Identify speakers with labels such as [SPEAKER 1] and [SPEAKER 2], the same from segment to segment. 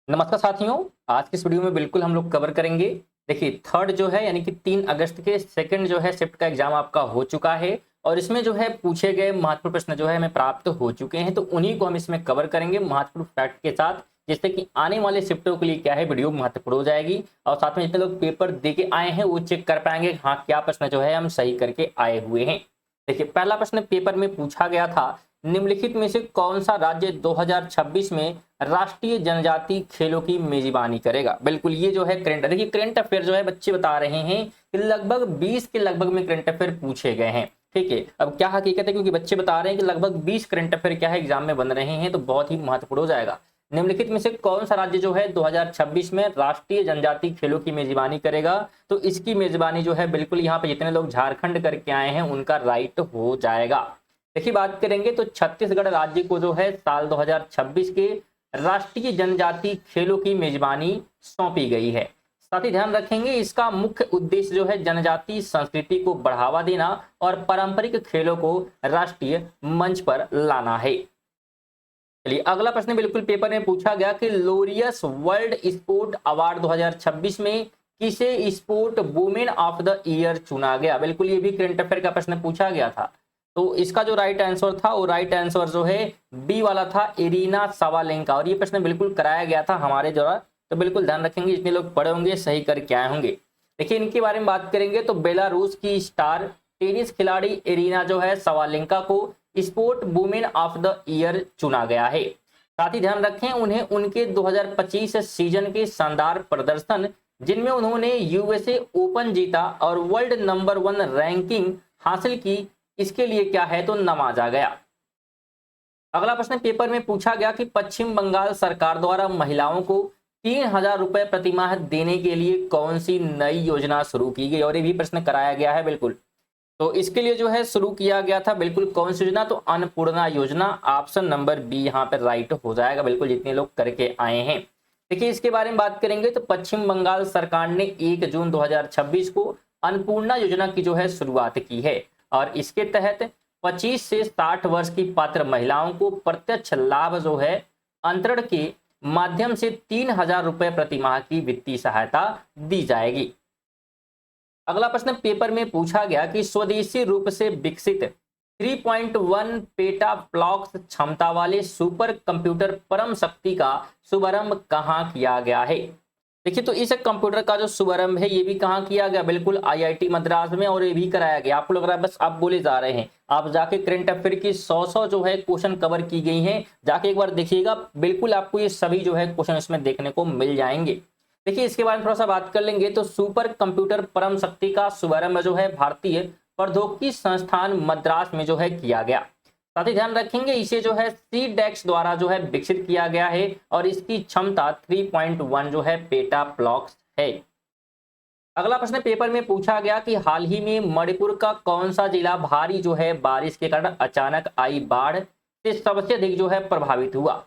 [SPEAKER 1] नमस्कार साथियों। आज की इस वीडियो में बिल्कुल हम लोग कवर करेंगे। देखिए थर्ड जो है यानी कि 3 अगस्त के सेकंड जो है शिफ्ट का एग्जाम आपका हो चुका है और इसमें जो है पूछे गए महत्वपूर्ण प्रश्न जो है हमें प्राप्त हो चुके हैं, तो उन्हीं को हम इसमें कवर करेंगे महत्वपूर्ण फैक्ट के साथ, जिससे कि आने वाले शिफ्टों के लिए क्या है वीडियो महत्वपूर्ण हो जाएगी और साथ में जितने लोग पेपर दे के आए हैं वो चेक कर पाएंगे हाँ क्या प्रश्न जो है हम सही करके आए हुए हैं। देखिए पहला प्रश्न पेपर में पूछा गया था, निम्नलिखित में से कौन सा राज्य 2026 में राष्ट्रीय जनजाति खेलों की मेजबानी करेगा। बिल्कुल ये जो है करंट, देखिए करंट अफेयर जो है बच्चे बता रहे हैं कि लगभग 20 के लगभग में करंट अफेयर पूछे गए हैं। ठीक है, अब क्या हकीकत है, क्योंकि बच्चे बता रहे हैं कि लगभग 20 करंट अफेयर क्या है एग्जाम में बन रहे हैं, तो बहुत ही महत्वपूर्ण हो जाएगा। निम्नलिखित में से कौन सा राज्य जो है 2026 में राष्ट्रीय जनजाति खेलों की मेजबानी करेगा, तो इसकी मेजबानी जो है बिल्कुल यहाँ पे जितने लोग झारखंड करके आए हैं उनका राइट हो जाएगा। देखिए बात करेंगे तो छत्तीसगढ़ राज्य को जो है साल 2026 के राष्ट्रीय जनजाति खेलों की मेजबानी सौंपी गई है। साथ ही ध्यान रखेंगे इसका मुख्य उद्देश्य जो है जनजातीय संस्कृति को बढ़ावा देना और पारंपरिक खेलों को राष्ट्रीय मंच पर लाना है। चलिए अगला प्रश्न बिल्कुल पेपर में पूछा गया कि लोरियस वर्ल्ड स्पोर्ट अवार्ड 2026 में किसे sport women of the year चुना गया। बिल्कुल ये भी करंट अफेयर का प्रश्न पूछा गया था, तो इसका जो राइट आंसर था वो राइट आंसर जो है बी वाला था, इरीना सवालेंका। और ये प्रश्न बिल्कुल कराया गया था हमारे द्वारा, तो बिल्कुल ध्यान रखेंगे जितने लोग पढ़े होंगे सही करके आए होंगे। देखिए इनके बारे में बात करेंगे तो बेलारूस की स्टार टेनिस खिलाड़ी इरीना जो है सवालेंका को sport women of the year चुना गया है। साथ ही ध्यान रखें उन्हें उनके 2025 सीजन के शानदार प्रदर्शन, जिनमें उन्होंने यूएसए ओपन जीता और वर्ल्ड नंबर 1 रैंकिंग हासिल की, इसके लिए क्या है तो नवाजा गया। अगला प्रश्न पेपर में पूछा गया कि पश्चिम बंगाल सरकार द्वारा महिलाओं को 3,000 रुपए प्रतिमाह देने के लिए कौन सी नई योजना शुरू की गई, और ये भी प्रश्न कराया गया है। बिल्कुल तो इसके लिए जो है शुरू किया गया था बिल्कुल कौन सी योजना, तो अन्नपूर्णा योजना। ऑप्शन नंबर बी यहाँ पर राइट हो जाएगा, बिल्कुल जितने लोग करके आए हैं। देखिए इसके बारे में बात करेंगे तो पश्चिम बंगाल सरकार ने 1 जून 2026 को अन्नपूर्णा योजना की जो है शुरुआत की है और इसके तहत 25 से 60 वर्ष की पात्र महिलाओं को प्रत्यक्ष लाभ जो है अंतरण के माध्यम से 3,000 रुपए प्रतिमाह की वित्तीय सहायता दी जाएगी। अगला प्रश्न पेपर में पूछा गया कि स्वदेशी रूप से विकसित 3.1 पेटा फ्लॉक्स क्षमता वाले सुपर कंप्यूटर परम शक्ति का शुभारंभ कहां किया गया है। देखिए तो इस कंप्यूटर का जो शुभारंभ है ये भी कहां किया गया, बिल्कुल आईआईटी मद्रास में, और ये भी कराया गया। आपको लग रहा है बस आप बोले जा रहे हैं, आप जाके करंट अफेयर की 100 जो है क्वेश्चन कवर की गई हैं, जाके एक बार देखिएगा, बिल्कुल आपको ये सभी जो है क्वेश्चन इसमें देखने को मिल जाएंगे। देखिए इसके बारे में थोड़ा सा बात कर लेंगे तो सुपर कंप्यूटर परम शक्ति का शुभारंभ जो है भारतीय प्रौद्योगिकी संस्थान मद्रास में जो है किया गया। साथ ही ध्यान रखेंगे इसे जो है सीडेक्स द्वारा जो है विकसित किया गया है और इसकी क्षमता 3.1 जो है पेटा फ्लॉक्स है। अगला प्रश्न पेपर में पूछा गया कि हाल ही में मणिपुर का कौन सा जिला भारी जो है बारिश के कारण अचानक आई बाढ़ से सबसे अधिक जो है प्रभावित हुआ,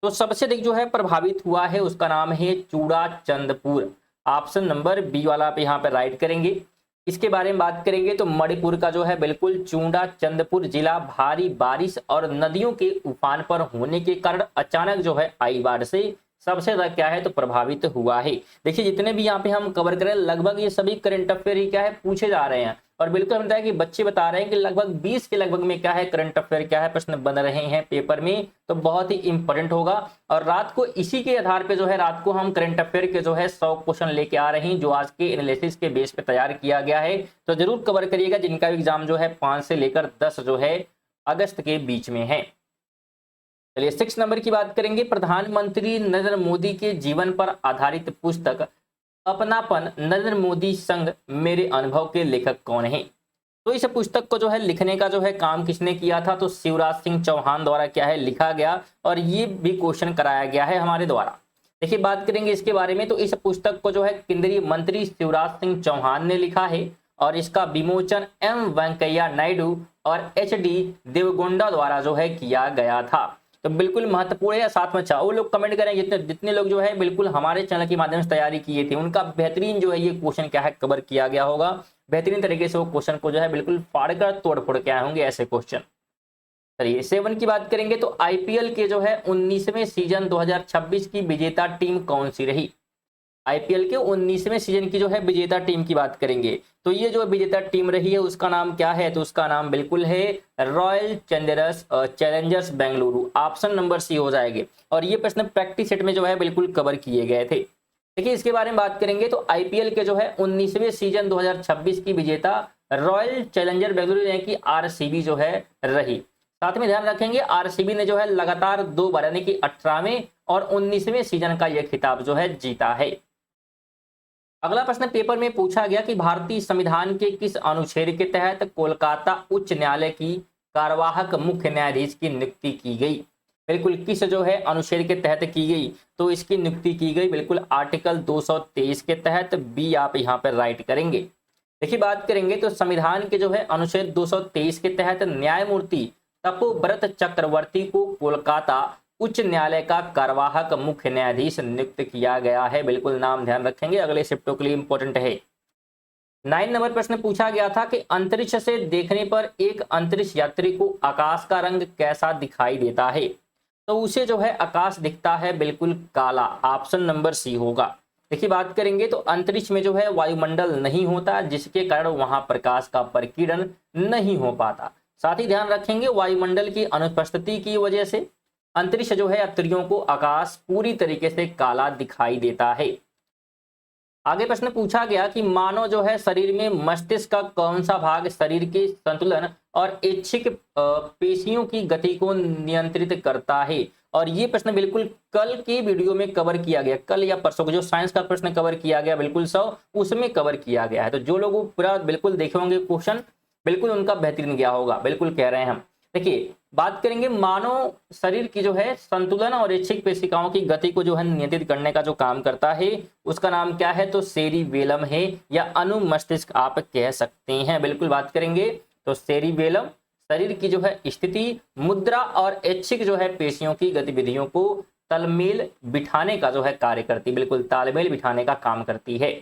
[SPEAKER 1] तो सबसे अधिक जो है प्रभावित हुआ है उसका नाम है चूड़ाचंदपुर। ऑप्शन नंबर बी वाला पे यहाँ पे राइट करेंगे। इसके बारे में बात करेंगे तो मणिपुर का जो है बिल्कुल चूड़ाचंदपुर जिला भारी बारिश और नदियों के उफान पर होने के कारण अचानक जो है आई बाढ़ से सबसे ज्यादा क्या है तो प्रभावित हुआ है। देखिए जितने भी यहाँ पे हम कवर करें लगभग ये सभी करंट अफेयर ही क्या है पूछे जा रहे हैं, और बिल्कुल हम बताया कि बच्चे बता रहे हैं कि लगभग 20 के लगभग में क्या है करंट अफेयर क्या है प्रश्न बन रहे हैं पेपर में, तो बहुत ही इंपॉर्टेंट होगा। और रात को इसी के आधार पे जो है रात को हम करंट अफेयर के जो है 100 क्वेश्चन लेके आ रहे हैं जो आज के एनालिसिस के बेस पे तैयार किया गया है, तो जरूर कवर करिएगा जिनका एग्जाम जो है 5 से लेकर 10 जो है अगस्त के बीच में है। चलिए 6 नंबर की बात करेंगे। प्रधानमंत्री नरेंद्र मोदी के जीवन पर आधारित पुस्तक अपनापन नरेंद्र मोदी संग मेरे अनुभव के लेखक कौन है, तो इस पुस्तक को जो है लिखने का जो है काम किसने किया था, तो शिवराज सिंह चौहान द्वारा क्या है लिखा गया और ये भी क्वेश्चन कराया गया है हमारे द्वारा। देखिए बात करेंगे इसके बारे में तो इस पुस्तक को जो है केंद्रीय मंत्री शिवराज सिंह चौहान ने लिखा है और इसका विमोचन एम वेंकैया नायडू और एच.डी. देवगोंडा द्वारा जो है किया गया था। तो बिल्कुल महत्वपूर्ण है। साथ में चाहो वो लोग कमेंट करें जितने जितने लोग जो है बिल्कुल हमारे चैनल के माध्यम से तैयारी किए थे उनका बेहतरीन जो है ये क्वेश्चन क्या है कवर किया गया होगा, बेहतरीन तरीके से वो क्वेश्चन को जो है बिल्कुल फाड़ कर तोड़ फोड़ के आए होंगे ऐसे क्वेश्चन। चलिए 7 की बात करेंगे तो आईपीएल के जो है 19वें सीजन 2026 की विजेता टीम कौन सी रही। आईपीएल के 19वें सीजन की जो है विजेता टीम की बात करेंगे तो ये जो विजेता टीम रही है उसका नाम क्या है, तो उसका नाम बिल्कुल है royal challengers Bengaluru. Option number C हो जाएंगे। और ये प्रश्न प्रैक्टिस सेट में जो है बिल्कुल कवर किए गए थे। देखिए इसके बारे में बात करेंगे तो आईपीएल के जो है 19वें सीजन 2026 की विजेता रॉयल चैलेंजर बेंगलुरु यानी कि आरसीबी जो है रही। साथ में ध्यान रखेंगे आरसीबी ने जो है लगातार 2 बार यानी कि 18वें और 19वें सीजन का यह खिताब जो है जीता है। अगला प्रश्न पेपर में पूछा गया कि भारतीय संविधान के किस अनुच्छेद के तहत कोलकाता उच्च न्यायालय की कार्यवाहक मुख्य न्यायाधीश की नियुक्ति की गई। बिल्कुल किस जो है अनुच्छेद के तहत की गई, तो इसकी नियुक्ति की गई बिल्कुल आर्टिकल 223 के तहत। बी आप यहाँ पर राइट करेंगे। देखिए बात करेंगे तो संविधान के जो है अनुच्छेद 223 के तहत न्यायमूर्ति तपोव्रत चक्रवर्ती को कोलकाता उच्च न्यायालय का कार्यवाहक मुख्य न्यायाधीश नियुक्त किया गया है। बिल्कुल नाम ध्यान रखेंगे, अगले शिफ्टों के लिए इंपॉर्टेंट है। 9 नंबर प्रश्न पूछा गया था कि अंतरिक्ष से देखने पर एक अंतरिक्ष यात्री को आकाश का रंग कैसा दिखाई देता है, तो उसे जो है आकाश दिखता है बिल्कुल काला। ऑप्शन नंबर सी होगा। देखिए बात करेंगे तो अंतरिक्ष में जो है वायुमंडल नहीं होता जिसके कारण वहां प्रकाश का प्रकीर्णन नहीं हो पाता। साथ ही ध्यान रखेंगे वायुमंडल की अनुपस्थिति की वजह से अंतरिक्ष जो है यात्रियों को आकाश पूरी तरीके से काला दिखाई देता है। आगे प्रश्न पूछा गया कि मानव जो है शरीर में मस्तिष्क का कौन सा भाग शरीर के संतुलन और ऐच्छिक पेशियों की गति को नियंत्रित करता है। और ये प्रश्न बिल्कुल कल के वीडियो में कवर किया गया, कल या परसों को जो साइंस का प्रश्न कवर किया गया बिल्कुल 100 उसमें कवर किया गया है। तो जो लोग पूरा बिल्कुल देखे होंगे क्वेश्चन बिल्कुल उनका बेहतरीन गया होगा, बिल्कुल कह रहे हैं हम। देखिए बात करेंगे मानव शरीर की जो है संतुलन और ऐच्छिक पेशिकाओं की गति को जो है नियंत्रित करने का जो काम करता है उसका नाम क्या है, तो सेरिबेलम है या अनुमस्तिष्क आप कह सकते हैं। बिल्कुल बात करेंगे तो सेरिबेलम शरीर की जो है स्थिति, मुद्रा और ऐच्छिक जो है पेशियों की गतिविधियों को तालमेल बिठाने का जो है कार्य करती है, बिल्कुल तालमेल बिठाने का काम करती है।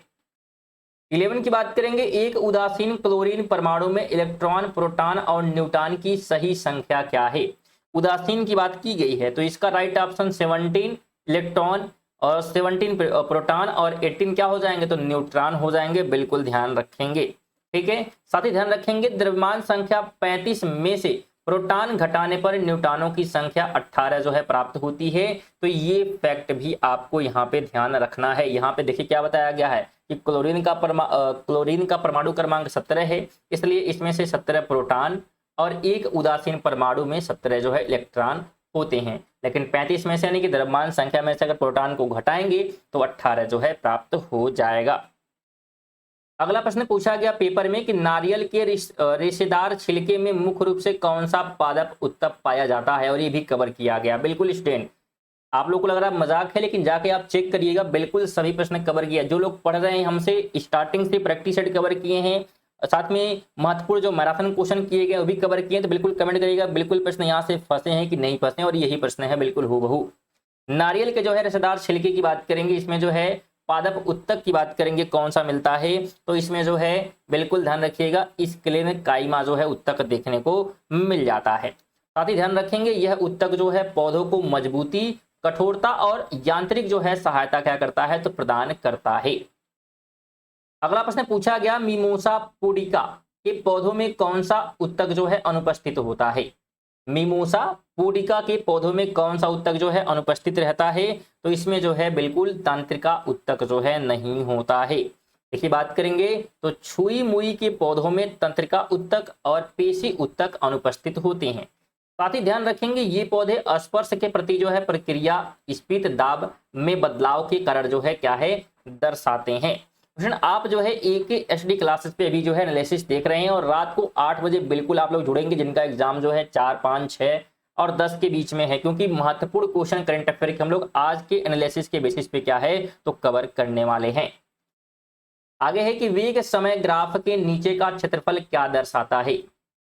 [SPEAKER 1] 11 की बात करेंगे एक उदासीन क्लोरीन परमाणु में इलेक्ट्रॉन, प्रोटॉन और न्यूट्रॉन की सही संख्या क्या है। उदासीन की बात की गई है तो इसका राइट ऑप्शन 17 इलेक्ट्रॉन और 17 प्रोटॉन और 18 क्या हो जाएंगे, तो न्यूट्रॉन हो जाएंगे। बिल्कुल ध्यान रखेंगे, ठीक है। साथ ही ध्यान रखेंगे द्रव्यमान संख्या 35 में से प्रोटॉन घटाने पर न्यूट्रॉनों की संख्या 18 जो है प्राप्त होती है। तो ये फैक्ट भी आपको यहाँ पे ध्यान रखना है। यहाँ पे देखिए क्या बताया गया है कि क्लोरीन का परमाणु क्रमांक 17 है, इसलिए इसमें से 17 प्रोटॉन और एक उदासीन परमाणु में 17 जो है इलेक्ट्रॉन होते हैं। लेकिन 35 में से यानी कि द्रव्यमान संख्या में से अगर प्रोटॉन को घटाएंगे तो 18 जो है प्राप्त हो जाएगा। अगला प्रश्न पूछा गया पेपर में कि नारियल के रेशेदार छिलके में मुख्य रूप से कौन सा पादप उत्तक पाया जाता है, और ये भी कवर किया गया। बिल्कुल स्टूडेंट आप लोग को लग रहा है मजाक है, लेकिन जाके आप चेक करिएगा, बिल्कुल सभी प्रश्न कवर किया। जो लोग पढ़ रहे हैं हमसे स्टार्टिंग से प्रैक्टिस सेट कवर किए हैं, साथ में महत्वपूर्ण जो मैराथन क्वेश्चन किए गए वो भी कवर किए, तो बिल्कुल कमेंट करिएगा बिल्कुल प्रश्न यहाँ से फंसे हैं कि नहीं फंसे, और यही प्रश्न है बिल्कुल हूबहू। नारियल के जो है रेशेदार छिलके की बात करेंगे, इसमें जो है पादप उत्तक की बात करेंगे कौन सा मिलता है, तो इसमें जो है बिल्कुल ध्यान रखिएगा स्क्लेन काइमा जो है उत्तक देखने को मिल जाता है। साथ ही ध्यान रखेंगे यह उत्तक जो है पौधों को मजबूती, कठोरता और यांत्रिक जो है सहायता क्या करता है, तो प्रदान करता है। अगला प्रश्न पूछा गया मिमोसा पुडिका के पौधों में कौन सा उत्तक जो है अनुपस्थित होता है। मिमोसा पुडिका के पौधों में कौन सा उत्तक जो है अनुपस्थित रहता है, तो इसमें जो है बिल्कुल तंत्रिका उत्तक जो है नहीं होता है। देखिए बात करेंगे तो छुई मुई के पौधों में तंत्रिका उत्तक और पेशी उत्तक अनुपस्थित होते हैं। साथ ही ध्यान रखेंगे ये पौधे स्पर्श के प्रति जो है प्रक्रिया स्पीत दाब में बदलाव के कारण जो है क्या है, दर्शाते हैं। आप जो है एक एचडी क्लासेस पे अभी जो है एनालिसिस देख रहे हैं, और रात को 8 बजे बिल्कुल आप लोग जुड़ेंगे, जिनका एग्जाम जो है 4, 5, 6 और 10 के बीच में है, क्योंकि महत्वपूर्ण क्वेश्चन करंट अफेयर के हम लोग आज के एनालिसिस के बेसिस पे क्या है तो कवर करने वाले हैं। आगे है कि वेग समय ग्राफ के नीचे का क्षेत्रफल क्या दर्शाता है।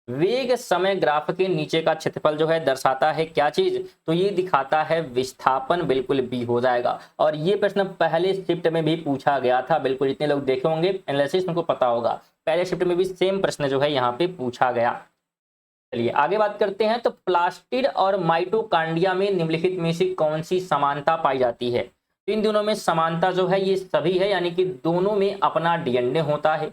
[SPEAKER 1] वेग समय ग्राफ के नीचे का क्षेत्रफल जो है दर्शाता है क्या चीज, तो ये दिखाता है विस्थापन। बिल्कुल बी हो जाएगा। और ये प्रश्न पहले शिफ्ट में भी पूछा गया था, बिल्कुल जितने लोग देखे होंगे एनालिसिस उनको पता होगा, पहले शिफ्ट में भी सेम प्रश्न जो है यहाँ पे पूछा गया। चलिए आगे बात करते हैं। तो प्लास्टिड और माइटोकांड्रिया में निम्नलिखित में से कौन सी समानता पाई जाती है? तो इन दोनों में समानता जो है ये सभी है, यानी कि दोनों में अपना डीएनए होता है,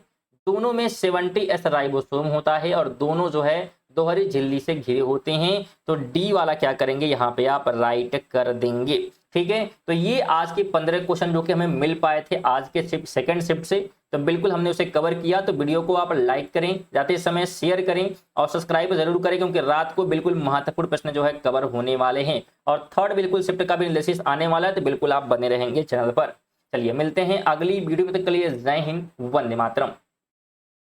[SPEAKER 1] दोनों में 70s राइबोसोम होता है और दोनों जो है दोहरी झिल्ली से घिरे होते हैं। तो डी वाला क्या करेंगे यहाँ पे आप राइट कर देंगे। ठीक है, तो ये आज के 15 क्वेश्चन जो कि हमें मिल पाए थे आज के शिफ्ट सेकंड शिफ्ट से, तो बिल्कुल हमने उसे कवर किया। तो वीडियो को आप लाइक करें, जाते समय शेयर करें और सब्सक्राइब जरूर करें, क्योंकि रात को बिल्कुल महत्वपूर्ण प्रश्न जो है कवर होने वाले हैं और थर्ड बिल्कुल शिफ्ट का भी एनालिसिस आने वाला है, तो बिल्कुल आप बने रहेंगे चैनल पर। चलिए मिलते हैं अगली वीडियो में, तक के लिए जय हिंद, वंदे मातरम।